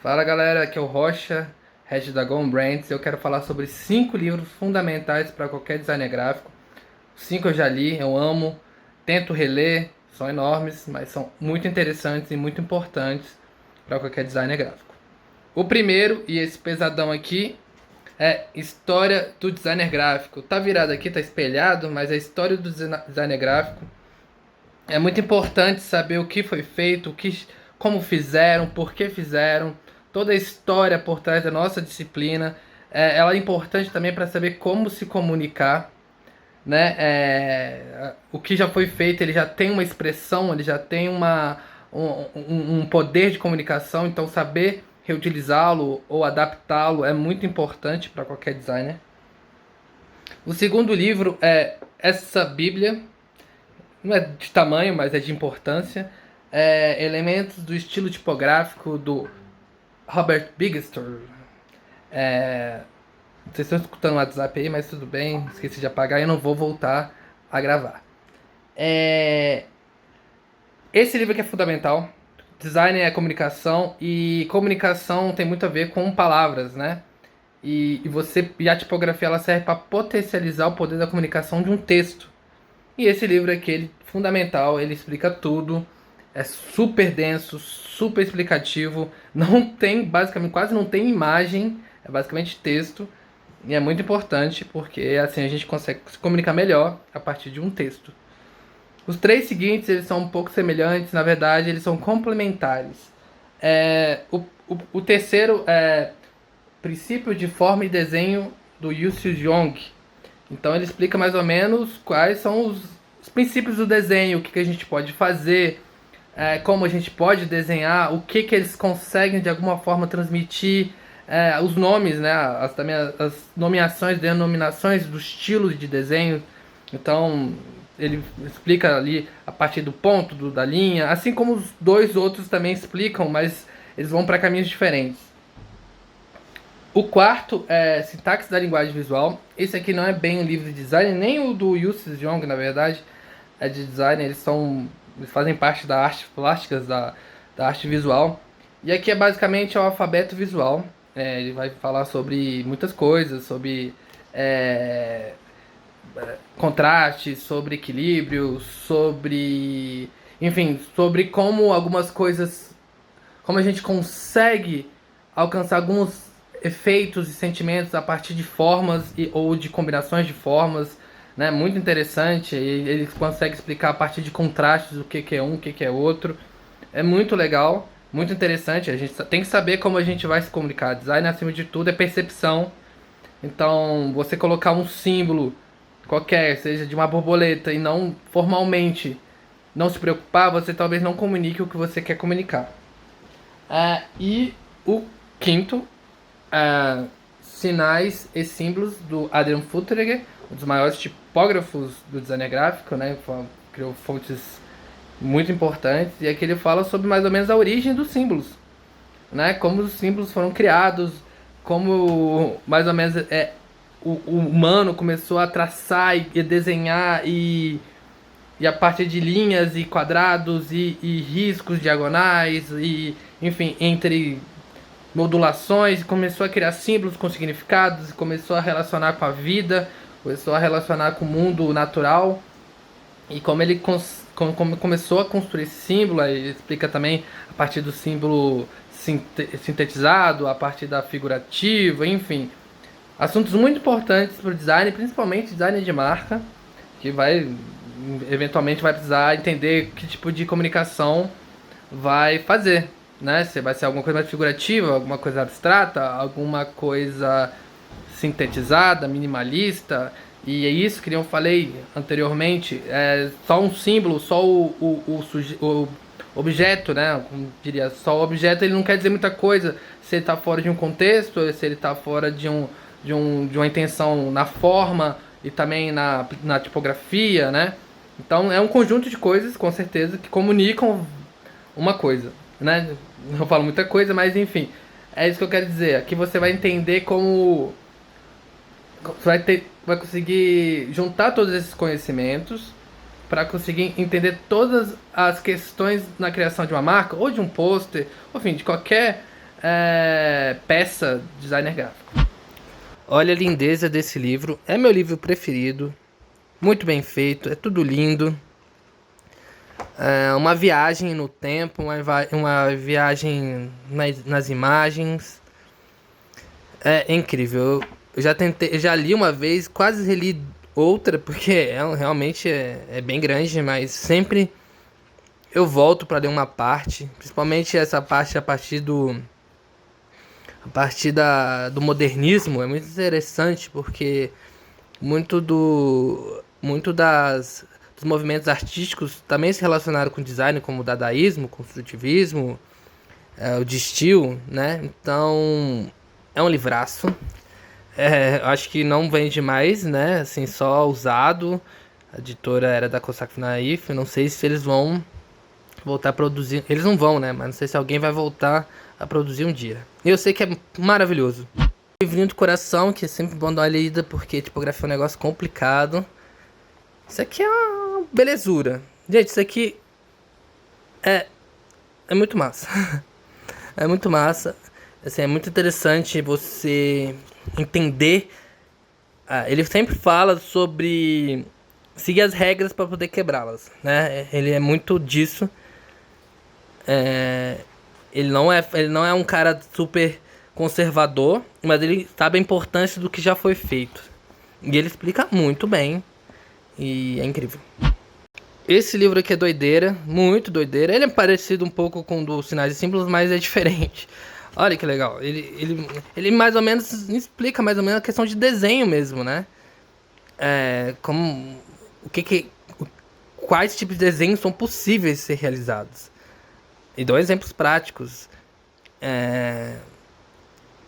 Fala galera, aqui é o Rocha, Head da Gone Brands. Eu quero falar sobre 5 livros fundamentais para qualquer designer gráfico. 5 eu já li, eu amo, tento reler, são enormes, mas são muito interessantes e muito importantes para qualquer designer gráfico. O primeiro, e esse pesadão aqui, é História do Designer Gráfico. Tá virado aqui, tá espelhado, mas é a história do designer gráfico. É muito importante saber o que foi feito, como fizeram, por que fizeram, toda a história por trás da nossa disciplina. Ela é importante também para saber como se comunicar, né? O que já foi feito, ele já tem uma expressão, ele já tem um poder de comunicação, então saber reutilizá-lo ou adaptá-lo é muito importante para qualquer designer. O segundo livro é Essa Bíblia, não é de tamanho, mas é de importância. Elementos do estilo tipográfico do Robert Bigestor. Vocês estão escutando o WhatsApp aí, mas tudo bem, esqueci de apagar e eu não vou voltar a gravar. É, Esse livro aqui é fundamental. Design é comunicação e comunicação tem muito a ver com palavras, né? E a tipografia ela serve para potencializar o poder da comunicação de um texto. E esse livro aqui, ele é fundamental, ele explica tudo, é super denso, super explicativo, não tem, basicamente, quase não tem imagem, é basicamente texto, e é muito importante porque assim a gente consegue se comunicar melhor a partir de um texto. Os três seguintes, eles são um pouco semelhantes, na verdade, eles são complementares. O terceiro é Princípio de Forma e Desenho do Yusuf Jong. Então ele explica mais ou menos quais são os princípios do desenho, o que a gente pode fazer, como a gente pode desenhar, o que eles conseguem de alguma forma transmitir, os nomes, né, também as nomeações, denominações dos estilos de desenho. Então ele explica ali a partir do ponto, da linha, assim como os dois outros também explicam, mas eles vão para caminhos diferentes. O quarto é Sintaxe da Linguagem Visual. Esse aqui não é bem um livro de design, nem o do Yusuf Jong, na verdade, é de design. Eles fazem parte da arte plásticas, da arte visual. E aqui é basicamente o alfabeto visual. Ele vai falar sobre muitas coisas, sobre é, contraste, sobre equilíbrio, enfim, sobre como algumas coisas, como a gente consegue alcançar alguns efeitos e sentimentos a partir de formas ou de combinações de formas, né? Muito interessante. Ele consegue explicar a partir de contrastes o que é um, o que é outro. É muito legal, muito interessante. A gente tem que saber como a gente vai se comunicar. Design, acima de tudo, é percepção. Então, você colocar um símbolo qualquer, seja de uma borboleta, e não formalmente não se preocupar, você talvez não comunique o que você quer comunicar. E o quinto, Sinais e Símbolos, do Adrian Futterger, um dos maiores tipógrafos do design gráfico, né? Criou fontes muito importantes, e aqui ele fala sobre mais ou menos a origem dos símbolos, né? Como os símbolos foram criados, como mais ou menos o humano começou a traçar e desenhar e a partir de linhas e quadrados e riscos diagonais e enfim, entre modulações, começou a criar símbolos com significados, começou a relacionar com a vida, começou a relacionar com o mundo natural. E como como começou a construir esse símbolo, aí ele explica também a partir do símbolo sintetizado, a partir da figurativa, enfim. Assuntos muito importantes para o design, principalmente design de marca, que eventualmente vai precisar entender que tipo de comunicação vai fazer, né? Se vai ser alguma coisa mais figurativa, alguma coisa abstrata, alguma coisa sintetizada, minimalista. E é isso que eu falei anteriormente, é só um símbolo, só o objeto, né? Como diria, só o objeto ele não quer dizer muita coisa se ele está fora de um contexto, se ele está fora de uma intenção na forma e também na tipografia, né? Então é um conjunto de coisas, com certeza, que comunicam uma coisa, né? Não falo muita coisa, mas enfim, é isso que eu quero dizer. Aqui você vai entender como você vai conseguir juntar todos esses conhecimentos para conseguir entender todas as questões na criação de uma marca ou de um pôster, enfim, de qualquer peça de designer gráfico. Olha a lindeza desse livro. É meu livro preferido. Muito bem feito. É tudo lindo. É uma viagem no tempo. Uma viagem nas imagens. É incrível. Eu já tentei. Eu já li uma vez. Quase reli outra. Porque realmente é bem grande. Mas sempre eu volto para ler uma parte. Principalmente essa parte do modernismo é muito interessante porque dos movimentos artísticos também se relacionaram com design, como o dadaísmo, construtivismo, o de estilo, né? Então é um livraço. Acho que não vende mais, né? Assim, só usado. A editora era da Cossack Naif. Não sei se eles vão voltar a produzir. Eles não vão, né? Mas não sei se alguém vai voltar a produzir um dia. E eu sei que é maravilhoso. Livrinho do coração, que é sempre bom dar uma lida, porque tipografia é um negócio complicado. Isso aqui é uma belezura. Gente, isso aqui é muito massa. É muito massa. Assim, é muito interessante você entender. Ele sempre fala sobre seguir as regras para poder quebrá-las, né? Ele é muito disso. Ele não é um cara super conservador, mas ele sabe a importância do que já foi feito. E ele explica muito bem. E é incrível. Esse livro aqui é doideira, muito doideira. Ele é parecido um pouco com o dos Sinais e Símbolos, mas é diferente. Olha que legal. Ele mais ou menos explica mais ou menos a questão de desenho mesmo, né? Como o que que quais tipos de desenhos são possíveis de ser realizados. E dou exemplos práticos.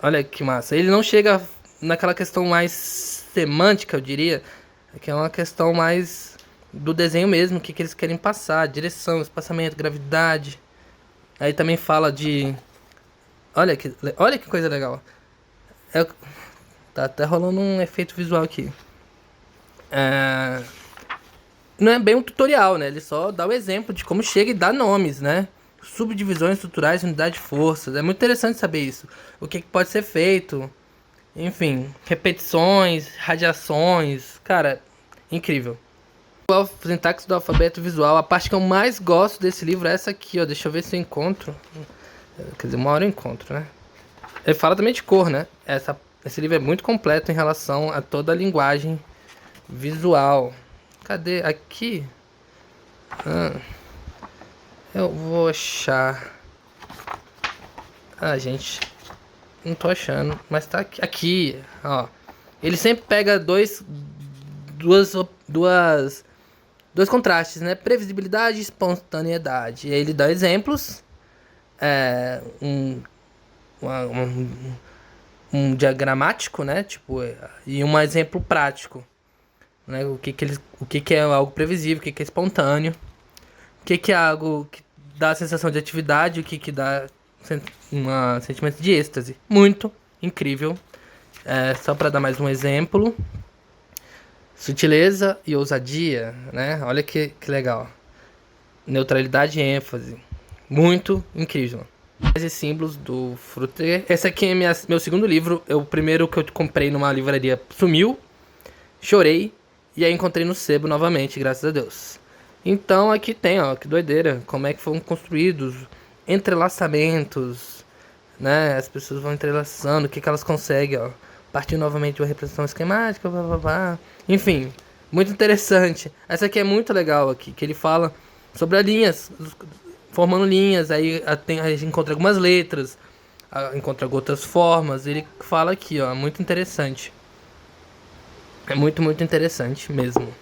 Olha que massa. Ele não chega naquela questão mais semântica, eu diria, que é uma questão mais do desenho mesmo, o que que eles querem passar, direção, espaçamento, gravidade. Aí também fala de... olha que coisa legal. É- Tá até rolando um efeito visual aqui. Não é bem um tutorial, né? Ele só dá o exemplo de como chega e dá nomes, né? Subdivisões estruturais, unidade de forças. É muito interessante saber isso. O que que pode ser feito. Enfim, repetições, radiações. Cara, incrível. O sintaxe do alfabeto visual. A parte que eu mais gosto desse livro é essa aqui, ó. Deixa eu ver se eu encontro. Quer dizer, uma hora eu encontro, né? Ele fala também de cor, né? Esse livro é muito completo em relação a toda a linguagem visual. Cadê? Aqui? Eu vou achar. Gente. Não tô achando. Mas tá aqui. Aqui, ó. Ele sempre pega dois contrastes, né? Previsibilidade e espontaneidade. E aí ele dá exemplos. Um, um diagramático, né? Tipo, e um exemplo prático. Né? O que que é algo previsível, o que que é espontâneo. O que que é algo que dá a sensação de atividade, o que que dá um sentimento de êxtase. Muito incrível. Só para dar mais um exemplo. Sutileza e ousadia, né? Olha que legal. Neutralidade e ênfase. Muito incrível. E símbolos do Frutter. Esse aqui é meu segundo livro. O primeiro que eu comprei numa livraria sumiu. Chorei. E aí encontrei no sebo novamente, graças a Deus. Então aqui tem, ó, que doideira. Como é que foram construídos entrelaçamentos, né? As pessoas vão entrelaçando, o que que elas conseguem, ó. Partir novamente de uma representação esquemática, blá, blá, blá. Enfim, muito interessante. Essa aqui é muito legal aqui, que ele fala sobre as linhas, formando linhas, aí a gente encontra algumas letras, encontra outras formas. Ele fala aqui, ó, muito interessante. É muito, muito interessante mesmo.